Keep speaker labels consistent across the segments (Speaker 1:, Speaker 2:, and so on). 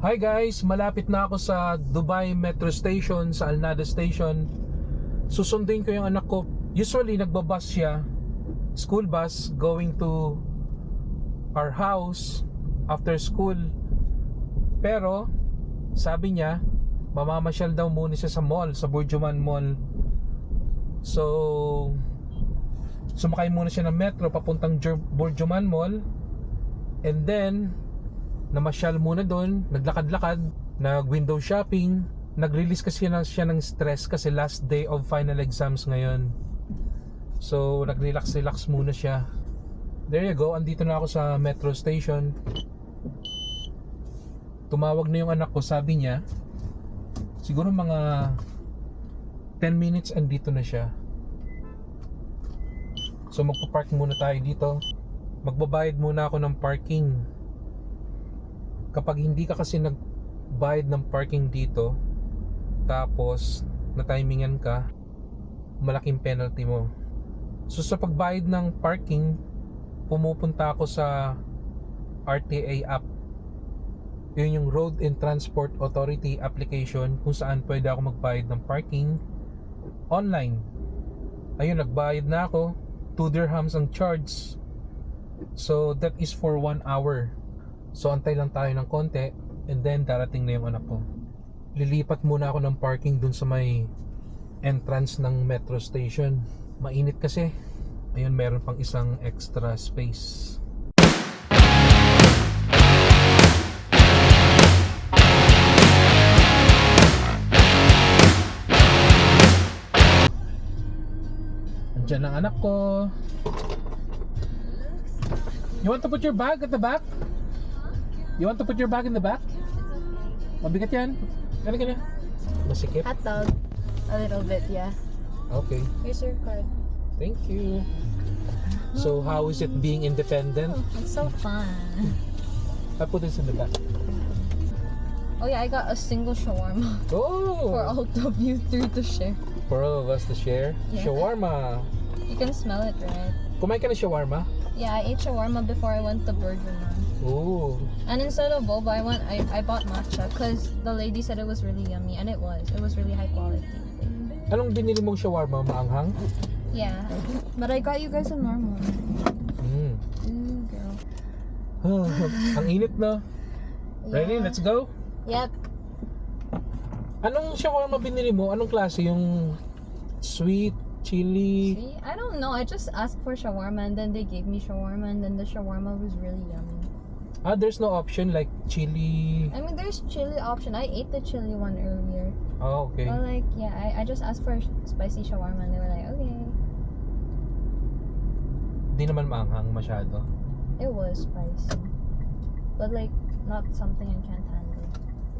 Speaker 1: Hi guys, malapit na ako sa Dubai Metro Station, sa Al Nada Station. Susundin ko yung anak ko. Usually nagbabus siya, school bus going to our house after school. Pero sabi niya, mamamasyal daw muna siya sa mall, sa Burjuman Mall. So sumakay muna siya ng metro papuntang Burjuman Mall. And then namasyal muna doon, naglakad-lakad, nag-window shopping. Nag-release kasi siya ng stress kasi last day of final exams ngayon. So nag-relax muna siya. There you go, andito na ako sa metro station. Tumawag na yung anak ko, sabi niya siguro mga 10 minutes andito na siya. So magpa-park muna tayo dito. Magbabayad muna ako ng parking. Kapag hindi ka kasi nagbayad ng parking dito, tapos na-timingan ka, malaking penalty mo. So sa pagbayad ng parking, pumupunta ako sa RTA app. Yun yung Road and Transport Authority application kung saan pwede ako magbayad ng parking online. Ayun, nagbayad na ako. 2 dirhams ang charge. So that is for 1 hour. So antay lang tayo ng konti and then darating na yung anak ko. Lilipat muna ako ng parking dun sa may entrance ng metro station. Mainit kasi. Ayun, meron pang isang extra space. Andiyan ang anak ko. You want to put your bag at the back? You want to put your bag in the back? Mabigat yan. Gana. Masikip?
Speaker 2: Hot dog. A little bit, yeah.
Speaker 1: Okay.
Speaker 2: Here's your card.
Speaker 1: Thank you. So how is it being independent?
Speaker 2: It's so fun.
Speaker 1: I put this in the back.
Speaker 2: Oh yeah, I got a single shawarma
Speaker 1: Oh!
Speaker 2: for all of you three to share.
Speaker 1: For all of us to share.
Speaker 2: Yeah.
Speaker 1: Shawarma.
Speaker 2: You can smell it, right?
Speaker 1: Kumain ka na shawarma?
Speaker 2: Yeah, I ate shawarma before I went to Burger Man.
Speaker 1: Ooh.
Speaker 2: And instead of boba, I bought matcha because the lady said it was really yummy, and it was. It was really high quality.
Speaker 1: Anong binili mong shawarma? Maanghang?
Speaker 2: Yeah, but I got you guys a normal.
Speaker 1: Mm.
Speaker 2: Ooh, girl.
Speaker 1: Ang init na. Ready?
Speaker 2: Yeah.
Speaker 1: Let's go?
Speaker 2: Yep.
Speaker 1: Anong shawarma binili mo? Anong klase? Yung sweet, chili?
Speaker 2: See, I don't know. I just asked for shawarma, and then they gave me shawarma, and then the shawarma was really yummy.
Speaker 1: There's no option like chili.
Speaker 2: I mean, there's chili option. I ate the chili one earlier.
Speaker 1: Oh, okay.
Speaker 2: But like, yeah, I just asked for spicy shawarma, and they were like, okay.
Speaker 1: Di naman maanghang masyado.
Speaker 2: It was spicy, but like not something I can't handle.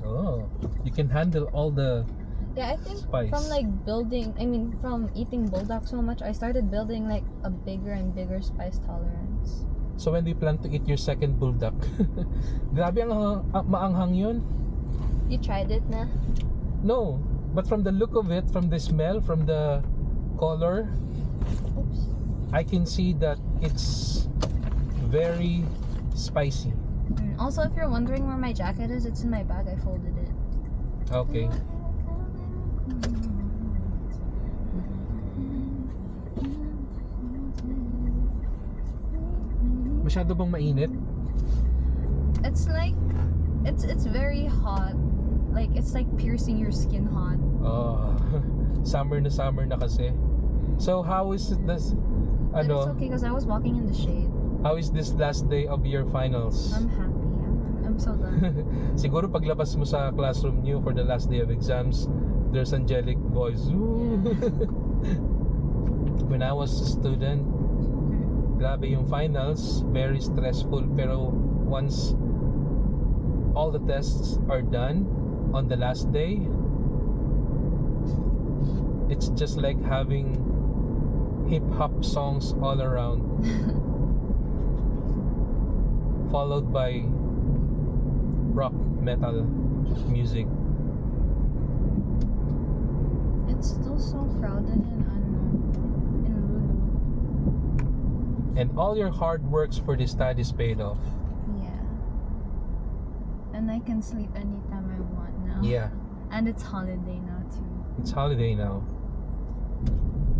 Speaker 1: Oh, you can handle all the
Speaker 2: Yeah, I think
Speaker 1: spice.
Speaker 2: from like from eating bulldog so much, I started building like a bigger and bigger spice tolerance.
Speaker 1: So when do you plan to eat your second bulldog? Grabe ang maanghang yun.
Speaker 2: You tried it, na?
Speaker 1: No, but from the look of it, from the smell, from the color,
Speaker 2: Oops.
Speaker 1: I can see that it's very spicy.
Speaker 2: Also, if you're wondering where my jacket is, it's in my bag. I folded it.
Speaker 1: Okay. Masyado bang mainit?
Speaker 2: It's like, it's very hot. Like, it's like piercing your skin hot.
Speaker 1: Oh, summer na kasi. So how is this?
Speaker 2: But it's okay because I was walking in the shade.
Speaker 1: How is this last day of your finals?
Speaker 2: I'm happy. I'm so done.
Speaker 1: Siguro paglabas mo sa classroom niyo for the last day of exams, there's angelic voice. When I was a student, grabe yung finals, very stressful, pero once all the tests are done on the last day, it's just like having hip-hop songs all around, followed by rock metal music.
Speaker 2: It's still so crowded in Lulu.
Speaker 1: And all your hard works for this studies paid off.
Speaker 2: Yeah. And I can sleep anytime I want now.
Speaker 1: Yeah,
Speaker 2: And it's holiday now too.
Speaker 1: it's holiday now.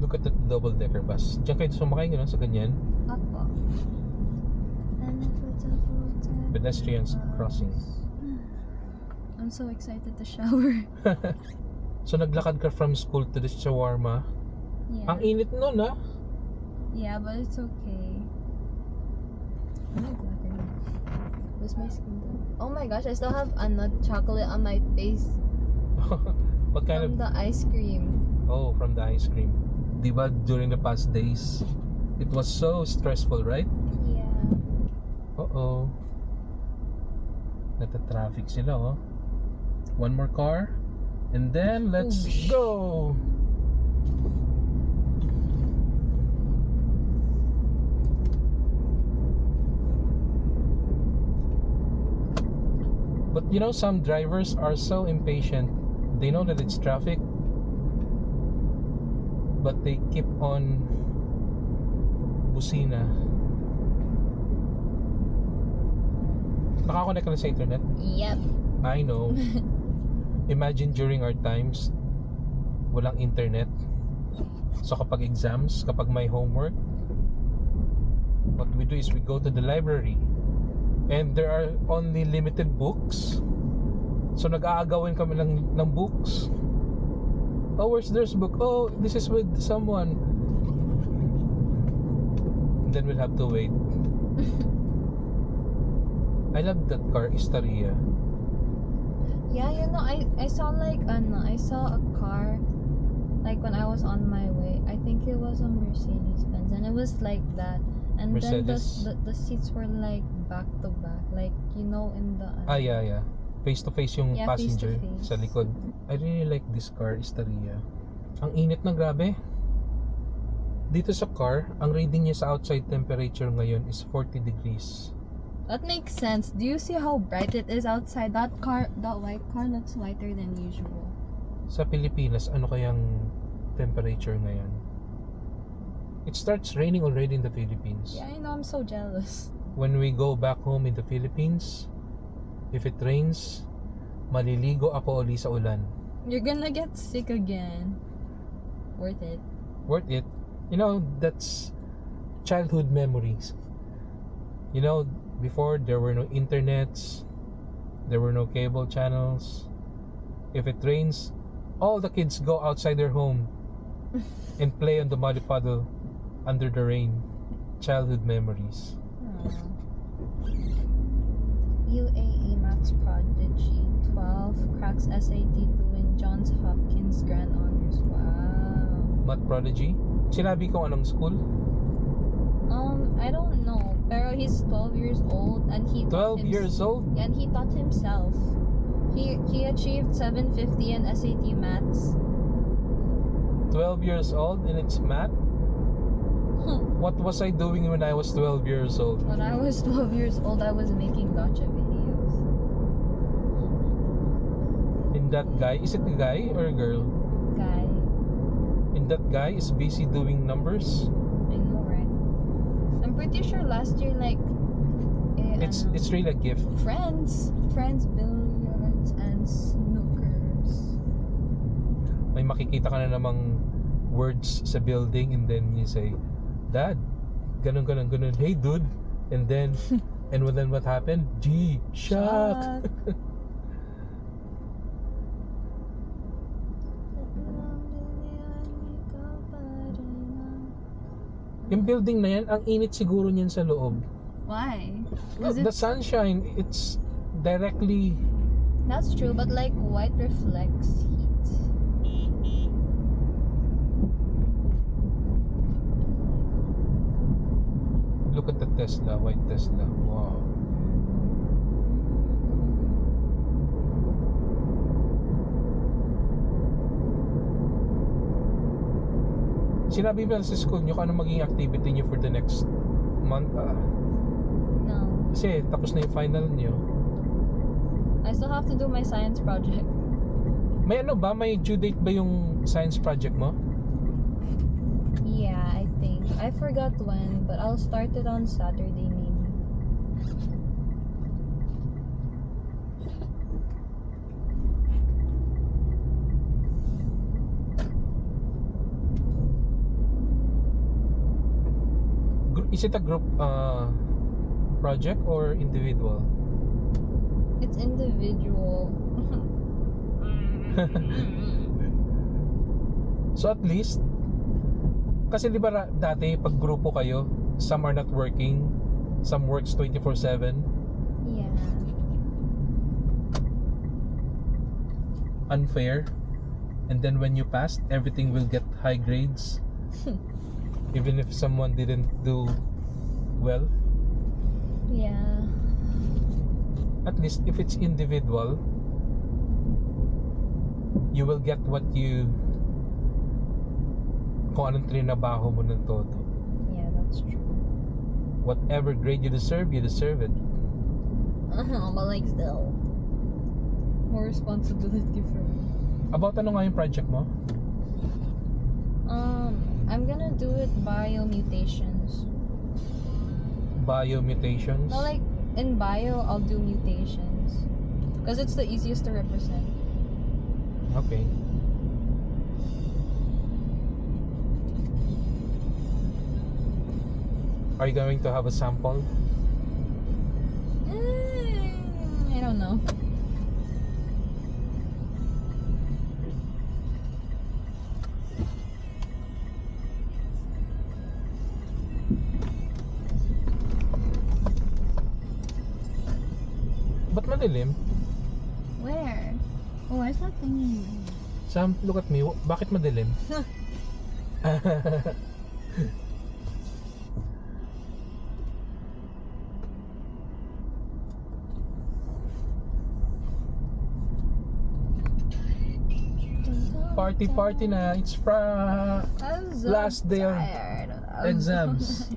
Speaker 1: Look at the double-decker bus. Diyan kayo sumakay nyo sa ganyan.
Speaker 2: Apo. And if it's a double-decker
Speaker 1: Pedestrians
Speaker 2: bus.
Speaker 1: crossing.
Speaker 2: I'm so excited to shower.
Speaker 1: So naglakad ka from school to the shawarma.
Speaker 2: Yeah.
Speaker 1: Ang init nun ah.
Speaker 2: Yeah, but it's okay. Oh my god. Where's my skin tone? Oh my gosh, I still have chocolate on my face
Speaker 1: What kind
Speaker 2: from
Speaker 1: of...
Speaker 2: the ice cream.
Speaker 1: Oh, from the ice cream. Diba during the past days, it was so stressful, right?
Speaker 2: Yeah.
Speaker 1: Uh-oh. Nata-traffic sila, oh. One more car. And then, let's
Speaker 2: Ooh.
Speaker 1: go! But you know, some drivers are so impatient. They know that it's traffic, but they keep on busina. Nakakonect ka na sa internet?
Speaker 2: Yep.
Speaker 1: I know. Imagine during our times, walang internet. So kapag exams, kapag may homework, what we do is we go to the library. And there are only limited books. So nag-aagawin kami ng books. Oh, where's this book? Oh, this is with someone. And then we'll have to wait. I love that car, Istaria.
Speaker 2: Yeah, you know, I saw I saw a car like when I was on my way. I think it was a Mercedes Benz, and it was like that. And
Speaker 1: Mercedes?
Speaker 2: then the seats were like back to back, like you know in the
Speaker 1: Yeah. Face to face yung
Speaker 2: Yeah,
Speaker 1: passenger
Speaker 2: face to face.
Speaker 1: sa likod. I really like this car, Istaria. Ang init na, grabe. Dito sa car, ang reading niya sa outside temperature ngayon is 40 degrees.
Speaker 2: That makes sense. Do you see how bright it is outside? That white car looks whiter than usual.
Speaker 1: Sa Pilipinas, ano kayang temperature ngayon? It starts raining already in the Philippines.
Speaker 2: Yeah, I know. I'm so jealous.
Speaker 1: When we go back home in the Philippines, if it rains, maliligo ako uli sa ulan.
Speaker 2: You're gonna get sick again. Worth it.
Speaker 1: Worth it. You know, that's childhood memories. You know, before there were no internets, there were no cable channels. If it rains, all the kids go outside their home and play on the muddy puddle under the rain. Childhood memories.
Speaker 2: UAE Maths Prodigy 12 cracks SAT to win Johns Hopkins Grand Honors. Wow.
Speaker 1: Math prodigy? Sinabi ko anong school?
Speaker 2: I don't know. Pero he's 12 years old and he
Speaker 1: 12 years old?
Speaker 2: and he taught himself. He achieved 750 in SAT Maths.
Speaker 1: 12 years old and it's math? What was I doing when I was 12 years old?
Speaker 2: When I was 12 years old, I was making gotcha videos.
Speaker 1: And that guy, is it a guy or a girl?
Speaker 2: Guy.
Speaker 1: And that guy is busy doing numbers?
Speaker 2: I know, right? I'm pretty sure last year, like,
Speaker 1: It's really a gift.
Speaker 2: Friends, billiards, and snookers.
Speaker 1: May makikita ka na namang words sa building and then you say, Dad, ganun. Hey, dude. And then what happened? Gee, shock. Yung building na yan, ang init siguro niyan sa loob.
Speaker 2: Why?
Speaker 1: The sunshine, it's directly...
Speaker 2: That's true, but like white reflects heat.
Speaker 1: Look at the Tesla, white Tesla. Wow. Sinabi ba sa school nyo kung ano maging activity nyo for the next month?
Speaker 2: No.
Speaker 1: Kasi tapos na yung final nyo.
Speaker 2: I still have to do my science project.
Speaker 1: May ano ba? May due date ba yung science project mo?
Speaker 2: Yeah, I think. I forgot when, but I'll start it on Saturday maybe.
Speaker 1: Is it a group project or individual?
Speaker 2: It's individual.
Speaker 1: So at least, kasi di ba dati pag grupo kayo, some are not working, some works 24/7,
Speaker 2: Yeah.
Speaker 1: unfair. And then when you pass, everything will get high grades. Even if someone didn't do well.
Speaker 2: Yeah.
Speaker 1: At least if it's individual, you will get what you, kung anong trinabaho mo ng todo.
Speaker 2: Yeah, that's true.
Speaker 1: Whatever grade you deserve it.
Speaker 2: But like still, more responsibility for me.
Speaker 1: About ano nga yung project mo?
Speaker 2: I'm gonna do it biomutations.
Speaker 1: Biomutations?
Speaker 2: No, like in bio, I'll do mutations because it's the easiest to represent.
Speaker 1: Okay. Are you going to have a sample?
Speaker 2: I don't know.
Speaker 1: Ba't madilim?
Speaker 2: Where? Oh, where's that thingy?
Speaker 1: Sam, look at me. Bakit madilim? Party na. It's
Speaker 2: I'm so
Speaker 1: last day of
Speaker 2: tired.
Speaker 1: exams.